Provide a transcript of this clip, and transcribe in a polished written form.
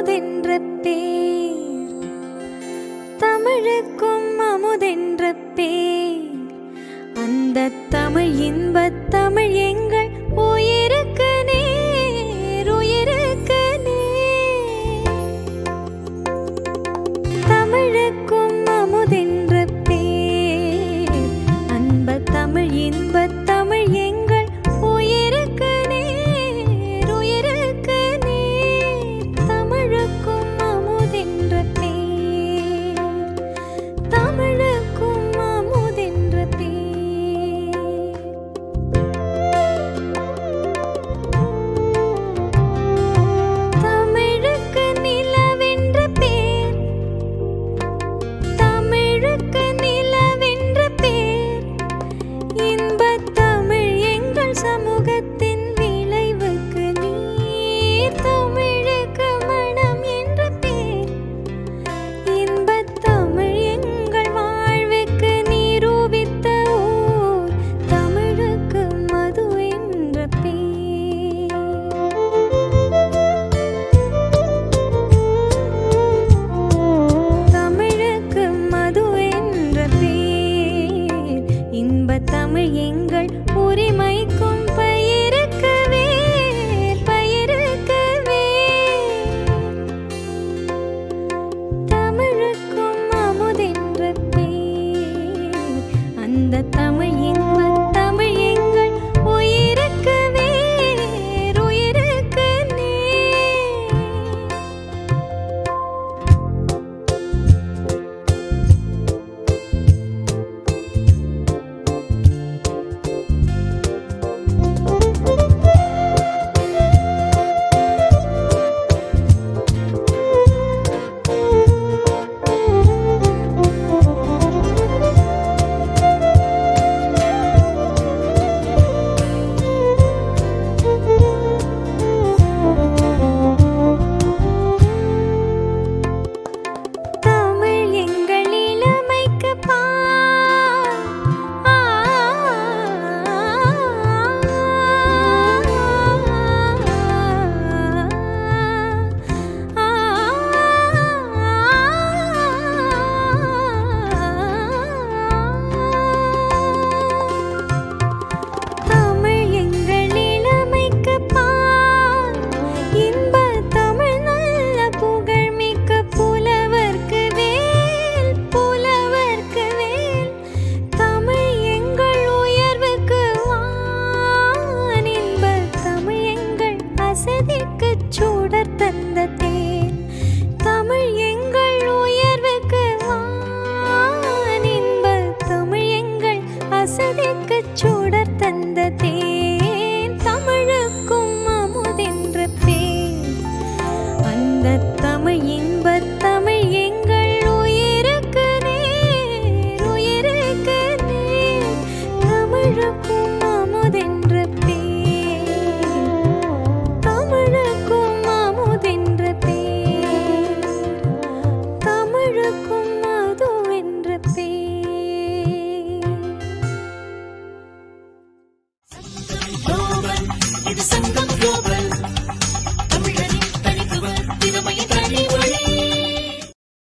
அமுதென்ற பேர், தமிழுக்கும் அமுதென்ற பேர். அந்த தமிழ் இன்பத் தமிழ் எங்கள் உயிருக்கு நேர், உயிருக்கு நேர். தமிழுக்கும் அமுதென்ற பேர், அன்பத் தமிழ் இன்பத் தமிழ் எங்கள் உயிருக்கு நேர், உயிருக்கு நேர். தமிழுக்கும் அமுதென்ற பேர், தமிழுக்கும் அமுதென்ற பேர். தமிழுக்கு நிலவென்ற பேர், தமிழுக்கு நிலவென்ற பேர். இன்பத் தமிழ் எங்கள் சமூகத்தின் விளைவுக்கு நீர். தமிழுக்கு மனம் என்ற பேர், இன்பத் தமிழ் எங்கள் வாழ்வுக்கு நிரூபித்த ஊர். தமிழுக்கு மது என்ற பேர். தமிழுக்கு மது என்ற பேர், இன்பத் தமிழ் எங்கள் உரிமைக்கும் பயிருக்கு வேர், பயிருக்கு வேர். தமிழுக்கும் அமுதென்ற பேர், அந்த தமிழ் இன்பத் தமிழ் எங்கள் உயிருக்கு வேர், உயிருக்கு நேர். தமிழ் எங்கள் இளமைக்கு பால், தமிழ் எங்கள் இளமைக்கு பால். இன்பத் தமிழ் நல்ல புகழ்மிக்க புலவர்க்கு வேல், புலவர்க்கு வேல். தமிழ் எங்கள் உயர்வுக்கு வான், இன்பத் தமிழ் எங்கள் அசதிக்குச் சுடர் தந்த தேன். தமிழ் எங்கள் உயர்வுக்கு வான், இன்பத் தமிழ் எங்கள் அசதிக்குச் சுடர் தந்த தேன். தமிழுக்கும் அமுதென்ற பேர், அந்த